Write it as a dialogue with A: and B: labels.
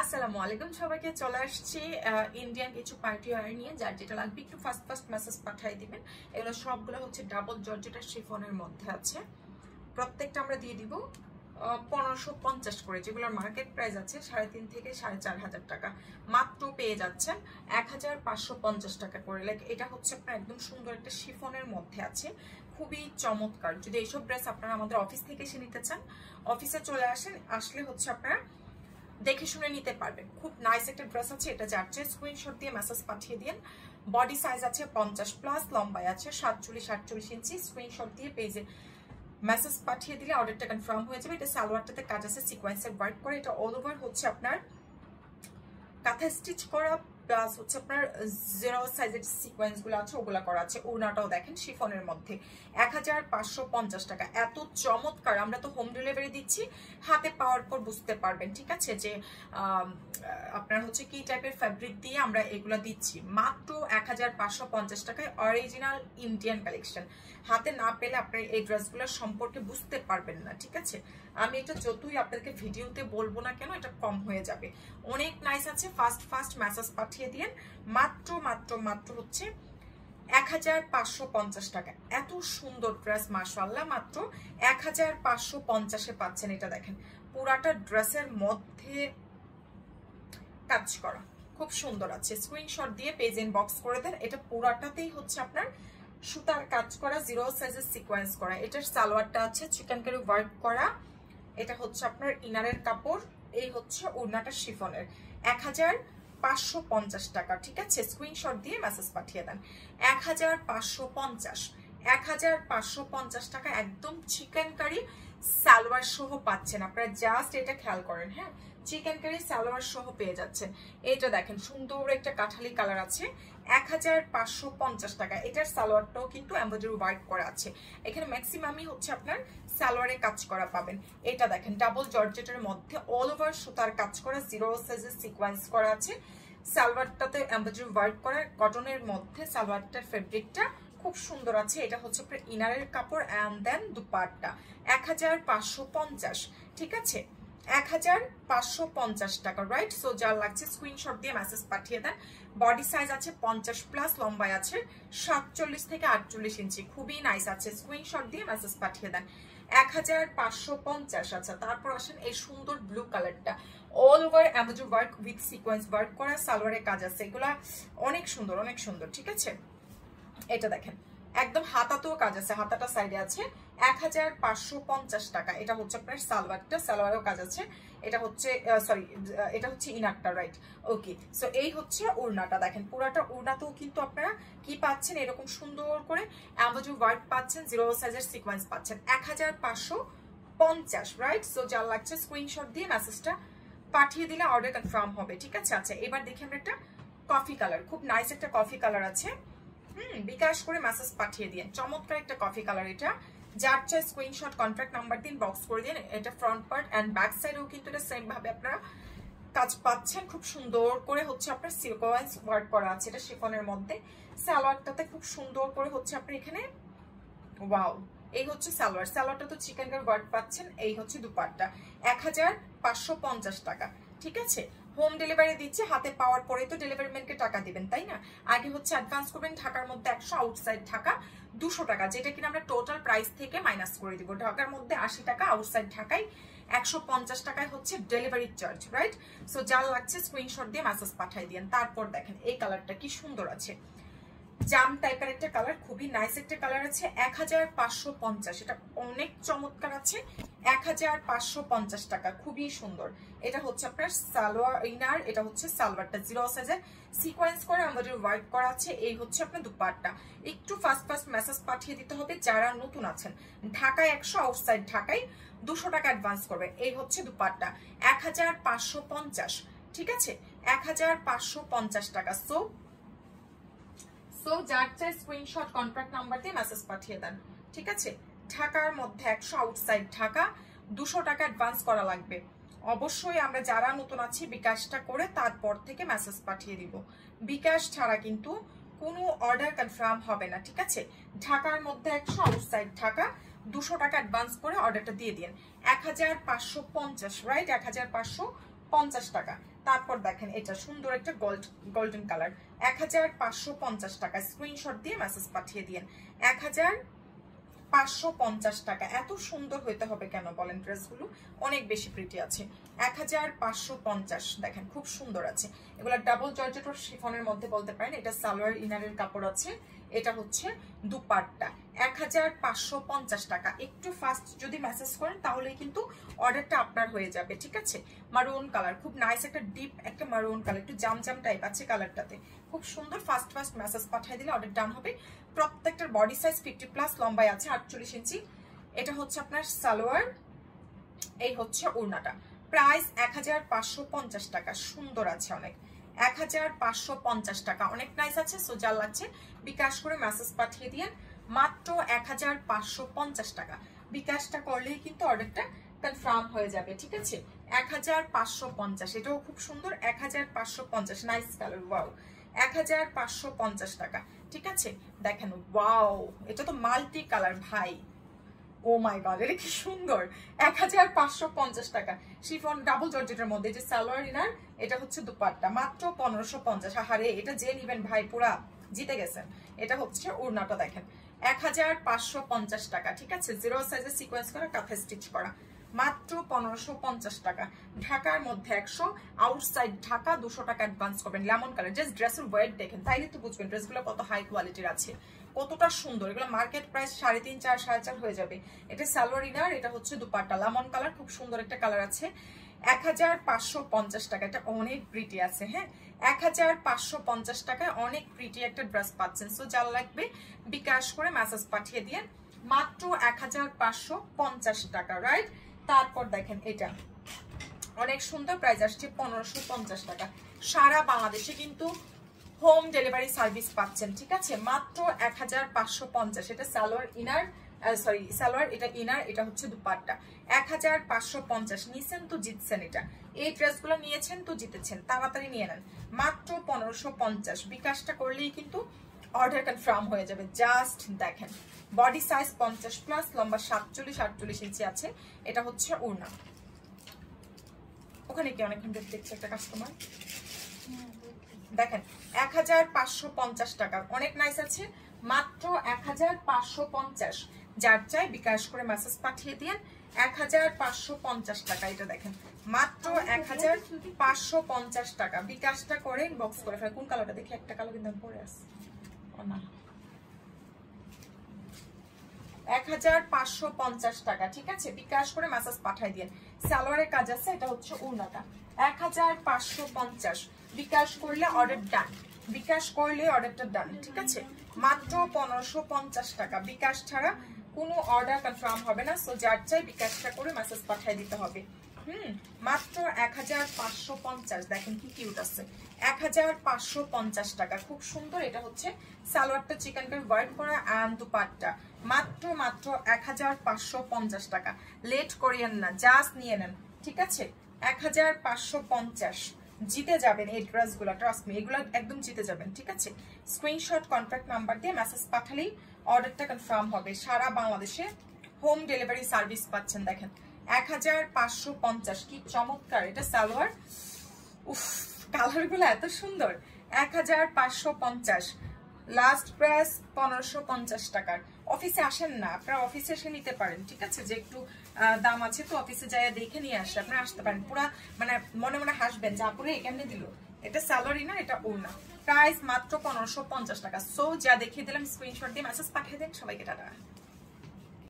A: আসসালামু আলাইকুম সবাইকে চলে আসছি ইন্ডিয়ান কিছু পার্টি ওয়্যার নিয়ে যার যেটা লাগবে একটু ফাস্ট মেসেজ পাঠিয়ে দিবেন। এগুলো সবগুলো হচ্ছে ডাবল জর্জেটের শিফনের মধ্যে আছে। প্রত্যেকটা আমরা দিয়ে দিব 1550 করে, যেগুলোর মার্কেট প্রাইস আছে 3.5 থেকে 4.5 টাকা, মাত্র পেয়ে যাচ্ছেন 1550 টাকা করে। লাইক এটা হচ্ছে আপনার একদম সুন্দর একটা শিফনের মধ্যে আছে, খুবই চমৎকার। যদি এইসব ড্রেস আপনারা আমাদের অফিস থেকে এসে নিতে চান, অফিসে চলে আসেন, আসলে হচ্ছে আপনারা দেখে শুনে নিতে পারবেন। খুব নাইস একটা ড্রেস আছে, এটা যাচ্ছে স্ক্রিনশট দিয়ে মেসেজ পাঠিয়ে দিন। বডি সাইজ আছে 50+, লম্বায় আছে 47-48 ইঞ্চি। স্ক্রিনশট দিয়ে পেজে মেসেজ পাঠিয়ে দিলে অর্ডারটা কনফার্ম হয়ে যাবে। এটা সালোয়ারটাতে কাজ আছে সিকোয়েন্সের ওয়ার্ক করে, এটা অল ওভার হচ্ছে আপনার কাঁথা স্টিচ করা, প্লাস হচ্ছে আপনার 0 সাইজের সিকোয়েন্স গুলো আছে ওগুলা করা আছে। ওড়নাটাও দেখেন শিফনের মধ্যে 1550 টাকা। এত চমৎকার, আমরা তো হোম ডেলিভারি দিচ্ছি, হাতে পাওয়ার পর বুঝতে পারবেন, ঠিক আছে, যে আপনার হচ্ছে কি টাইপের ফ্যাব্রিক দিয়ে আমরা এগুলা দিচ্ছি। মাত্র 1550 টাকায় অরিজিনাল ইন্ডিয়ান কালেকশন। হাতে না পেলে আপনার এই ড্রেসগুলোর সম্পর্কে বুঝতে পারবেন না, ঠিক আছে। আমি এটা যতই আপনাদেরকে ভিডিওতে বলবো না কেন, এটা কম হয়ে যাবে। অনেক নাইস আছে, ফাস্ট মেসেজ পাঠিয়ে দিন। মাত্র মাত্র মাত্র হচ্ছে 1550 টাকা। এত সুন্দর ড্রেস, মাশাআল্লাহ, মাত্র 1550-এ পাচ্ছেন। এটা দেখেন পুরাটা ড্রেসের মধ্যে কাজ করা, খুব সুন্দর আছে। স্ক্রিনশট দিয়ে পেজ ইনবক্স করে দেন। এটা পুরাটাতেই হচ্ছে আপনার সুতার কাজ করা, 0 সাইজের সিকোয়েন্স করা। এটার সালোয়ারটা আছে চিকেন কারি ওয়ার্ক করা। এটা হচ্ছে আপনার ইনারের কাপড়, এই হচ্ছে ওড়নাটা শিফনের। 1550 টাকা, ঠিক আছে। স্ক্রিনশট দিয়ে মেসেজ পাঠিয়ে দেন। 1550 টাকা একদম চিকেন কারি সালোয়ার সহ পাচ্ছেন আপনারা। জাস্ট এটা খেয়াল করেন, হ্যাঁ, চিকেন কারি সালোয়ার সহ পেয়ে যাচ্ছেন। এটা দেখেন সুন্দর একটা কাঠালি কালার আছে, 1550 টাকা। এটার সালোয়ারটাও কিন্তু এমব্রয়ডারি ওয়ার্ক করা আছে। এখানে ম্যাক্সিমামই হচ্ছে আপনার সালোয়ারে কাজ করা পাবেন। এটা দেখেন ডাবল জর্জেটের মধ্যে অল ওভার সুতার কাজ করা, 0 সাইজের সিকোয়েন্স করা আছে। সালোয়ারটাতে এমব্রয়ডারি ওয়ার্ক করা, কটনের মধ্যে সালোয়ারটার ফেব্রিকটা খুব সুন্দর আছে। এটা হচ্ছে আপনার ইনারের কাপড় অ্যান্ড দেন দুপাট্টা। 1550, ঠিক আছে, 1550 টাকা, রাইট। সো যার লাগছে স্ক্রিনশট দিয়ে মেসেজ পাঠিয়ে দেন। বডি সাইজ আছে 50+, লম্বায় আছে 47 থেকে 48 ইঞ্চি। খুবই নাইস আছে, স্ক্রিনশট দিয়ে মেসেজ পাঠিয়ে দেন। 1550। আচ্ছা, তারপর আসেন এই সুন্দর ব্লু কালারটা, all over embroidery work with sequence work করা, সালোয়ারের কাজ আছে। এগুলা অনেক সুন্দর, অনেক সুন্দর, ঠিক আছে। এটা দেখেন একদম হাতাতেও কাজ আছে, হাতাটা সাইডে আছে। 1550 টাকা। এটা হচ্ছে আপনার সালোয়ারটা, সালোয়ারেও কাজ আছে। এটা হচ্ছে সরি, এটা হচ্ছে ইনারটা, রাইট, ওকে। সো এই হচ্ছে ওড়নাটা, দেখেন পুরাটা ওড়নাতেও কিন্তু আপনারা কি পাচ্ছেন, এরকম সুন্দর করে এমব্রয়ডারি ওয়ার্ক পাচ্ছেন, 0 সাইজের সিকোয়েন্স পাচ্ছেন। 1550, রাইট। সো যার লাগছে স্ক্রিনশট দিয়ে মেসেজটা পাঠিয়ে দিলে অর্ডার কনফার্ম হবে, ঠিক আছে। আচ্ছা, এবার দেখি আমরা একটা কফি কালার, খুব নাইস একটা কফি কালার আছে। বিকাশ করে মেসেজ পাঠিয়ে দিন। চমৎকার একটা কফি কালার। এটা যার চাই স্ক্রিনশট, কন্ট্যাক্ট নাম্বার দিন, বক্স করে দিন। এটা ফ্রন্ট পার্ট এন্ড ব্যাক সাইডেও কিন্তু এটা সেম ভাবে আপনারা কাজ পাচ্ছেন। খুব সুন্দর করে হচ্ছে আপনার সিকোয়েন্স ওয়ার্ক করা আছে। এটা শিফনের মধ্যে, সালোয়ারটাতে খুব সুন্দর করে হচ্ছে আপনার এখানে ওয়াও, এই হচ্ছে সালোয়ার। সালোয়ারটা তো চিকেন কারি ওয়ার্ক পাচ্ছেন। এই হচ্ছে দুপাট্টা। 1550 টাকা, ঠিক আছে। হোম ডেলিভারি দিচ্ছে, হাতে পাওয়ার পরে তো ডেলিভারি ম্যানকে টাকা দিবেন, তাই না। আগে হচ্ছে অ্যাডভান্স করবেন, ঢাকার মধ্যে 100, আউটসাইড ঢাকা 200 টাকা, যেটা কিনা আমরা টোটাল প্রাইস থেকে মাইনাস করে দিব। ঢাকার মধ্যে 80 টাকা, আউটসাইড ঢাকায় 150 টাকায় হচ্ছে ডেলিভারি চার্জ, রাইট। সো যার লাগছে স্ক্রিনশট দিয়ে মেসেজ পাঠিয়ে দিন। তারপর দেখেন এই কালারটা কি সুন্দর আছে, জাম টাইপের একটা কালার, খুবই নাইস একটা কালার আছে। 1550, এটা অনেক চমৎকার আছে। 1550 টাকা, খুবই সুন্দর। এটা হচ্ছে আপনার সালোয়ার ইনার, এটা হচ্ছে সালোয়ারটা 0 সাইজের সিকোয়েন্স করে আমাদের ওয়ার্ক করা আছে। এই হচ্ছে আপনার দুপাট্টা। একটু ফাস্ট মেসেজ পাঠিয়ে দিতে হবে যারা নতুন আছেন। ঢাকায় 100, আউটসাইড ঢাকায় 200 টাকা অ্যাডভান্স করবে। এই হচ্ছে দুপাট্টা, 1550, ঠিক আছে, 1550 টাকা। সো যার চাই স্ক্রিনশট, কন্ট্যাক্ট নাম্বার দিয়ে মেসেজ পাঠিয়ে দেন, ঠিক আছে। ঢাকার মধ্যে 100, আউটসাইড ঢাকা 200 টাকা অ্যাডভান্স করা লাগবে। অবশ্যই আমরা যারা নতুন আছি বিকাশটা করে তারপর থেকে মেসেজ পাঠিয়ে দিব। বিকাশ ছাড়া কিন্তু কোনো অর্ডার কনফার্ম হবে না, ঠিক আছে। ঢাকার মধ্যে 100, আউটসাইড ঢাকা 200 টাকা অ্যাডভান্স করে অর্ডারটা দিয়ে দিন। 1550, রাইট, 1550 টাকা। তারপর দেখেন এটা সুন্দর একটা গোল্ডেন কালার, 1550 টাকা। স্ক্রিনশট দিয়ে মেসেজ পাঠিয়ে দিয়েন। 1550 টাকা। এত সুন্দর হইতে হবে কেন বলেন? ড্রেসগুলো অনেক বেশি প্রিটি আছে। 1550 দেখেন, খুব সুন্দর আছে। এগুলা ডাবল জর্জেট আর শিফনের মধ্যে বলতে পারেন। এটা সালোয়ার ইনারের কাপড় আছে, এটা হচ্ছে দুপাট্টা। 1550 টাকা। একটু ফাস্ট যদি মেসেজ করেন তাহলে কিন্তু অর্ডারটা আপনার হয়ে যাবে, ঠিক আছে? মারুন কালার, খুব নাইস একটা ডিপ একটা মারুন কালার, একটু জাম টাইপ আছে কালারটাতে, খুব সুন্দর। ফাস্ট মেসেজ পাঠিয়ে দিলে অর্ডার ডান হবে। প্রত্যেকটার বডি সাইজ 50+ লম্বায় আছে, 48 ইঞ্চি। এটা হচ্ছে আপনার সালোয়ার, এই হচ্ছে ওড়নাটা। প্রাইস 1550 টাকা। সুন্দর আছে অনেক। 1550 টাকা, অনেক নাইস আছে। সো যার লাগছে বিকাশ করে মেসেজ পাঠিয়ে দিয়েন। মাত্র 1550 টাকা। বিকাশটা করলেই কিন্তু অর্ডারটা কনফার্ম হয়ে যাবে, ঠিক আছে? 1550, এটাও খুব সুন্দর। 1550, নাইস কালার, ওয়াও। 1550 টাকা, ঠিক আছে? দেখেন, ওয়াও, এটা তো মাল্টি কালার ভাই। ও মাই গড, এটা কি সুন্দর। 1550 টাকা। শিফন ডাবল জর্জেটের মধ্যে যে সালোয়ার ইনার, এটা হচ্ছে দুপাট্টা, মাত্র 1550। আহারে, এটা যে নিবেন ভাই পুরা জিতে গেছেন। এটা হচ্ছে ওড়নাটা দেখেন, 1550 টাকা, ঠিক আছে? 0 সাইজে সিকোয়েন্স করা, কাঁথা স্টিচ করা, মাত্র 1550 টাকা। ঢাকার মধ্যে 100, আউটসাইড ঢাকা 200 টাকা অ্যাডভান্স করবেন। লেমন কালার, জাস্ট ড্রেসের ওয়েট দেখেন, তাইলে তো বুঝবেন ড্রেসগুলো কত হাই কোয়ালিটির আছে, কতটা সুন্দর। এগুলো মার্কেট প্রাইস 3.5, 4, 4.5 হয়ে যাবে। এটা সালোয়ার ইনার, এটা হচ্ছে দুপাট্টা, লেমন কালার, খুব সুন্দর একটা কালার আছে। 1550 টাকা। এটা অনেক প্রিটি আছে, হ্যাঁ। 1550 টাকায় অনেক প্রিটি একটা ড্রেস পাচ্ছেন। সো যার লাগবে বিকাশ করে মেসেজ পাঠিয়ে দিয়ে মাত্র 1550 টাকা, রাইট? তারপর দেখেন এটা অনেক সুন্দর, প্রাইস আসছে 1550 টাকা। সারা বাংলাদেশে কিন্তু হোম ডেলিভারি সার্ভিস পাচ্ছেন, ঠিক আছে? মাত্র 1550। এটা সালোয়ার ইনার, সরি সালোয়ার, এটা ইনার, এটা হচ্ছে দুপাট্টা। 1550 নিয়েছেন তো জিতছেন। এটা এই ড্রেসগুলো নিয়েছেন তো জিতেছেন, তাড়াতাড়ি নিয়ে নেন। মাত্র 1550। বিকাশটা করলেই কিন্তু অর্ডার কনফার্ম হয়ে যাবে। জাস্ট দেখেন, বডি সাইজ 50+, লম্বা 47, 48 ইঞ্চি আছে। এটা হচ্ছে ওড়না। ওখানে কি অনেকক্ষণ দেখছে একটা কাস্টমার, দেখেন 1550 টাকা, অনেক নাইস আছে। মাত্র 1550। যার চাই বিকাশ করে মেসেজ পাঠিয়ে দিন। 1550 টাকা। এটা দেখেন মাত্র 1550 টাকা। বিকাশটা করে ইনবক্স করে ফেলেন। কোন কালারটা দেখি? একটা কালার কিন্তু পরে আছে, না, 1550 টাকা, ঠিক আছে? বিকাশ করে মেসেজ পাঠিয়ে দিন। সালোয়ারের কাজ আছে, এটা হচ্ছে ওড়নাটা। 1550। বিকাশ করলে অর্ডার ডান, বিকাশ করলে অর্ডারটা ডান, ঠিক আছে? মাত্র 1550 টাকা। বিকাশ ছাড়া কোনো অর্ডার কনফার্ম হবে না। সো যার চাই বিকাশটা করে মেসেজ পাঠিয়ে দিতে হবে। মাত্র 1550। দেখেন কি কিউট আছে। 1550 টাকা, খুব সুন্দর। এটা হচ্ছে সালোয়ারটা চিকেন কারি ওয়ার্ক করা এন্ড দুপাট্টা। মাত্র 1550 টাকা। লেট করিয়েন না, জাস্ট নিয়ে নেন, ঠিক আছে? 1550। জিতে যাবেন এই ড্রেসগুলো, ট্রাস্ট মি, এগুলো একদম জিতে যাবেন, ঠিক আছে? স্ক্রিনশট কন্ট্যাক্ট নাম্বার দিয়ে মেসেজ পাঠালেই অর্ডারটা কনফার্ম হবে। সারা বাংলাদেশে হোম ডেলিভারি সার্ভিস পাচ্ছেন। দেখেন 1550, কি চমৎকার। এটা সালোয়ার, উফ, কালারগুলো এত সুন্দর। 1550। লাস্ট প্রাইস 1550 টাকার। অফিসে আসেন না, আপনারা অফিসে এসে নিতে পারেন, ঠিক আছে? যে একটু দাম আছে তো অফিসে যাই দেখে নিয়ে আসে, আপনারা আসতে পারেন। পুরা মানে মনে মনে হাসবেন যা পুরো কেমনে দিল। এটা সালোয়ারই না, এটা ওড়না। প্রাইস মাত্র 1550 টাকা। সো যা দেখিয়ে দিলাম স্ক্রিনশট দিয়ে মেসেজ পাঠিয়ে দেন। সবাইকে টাটা।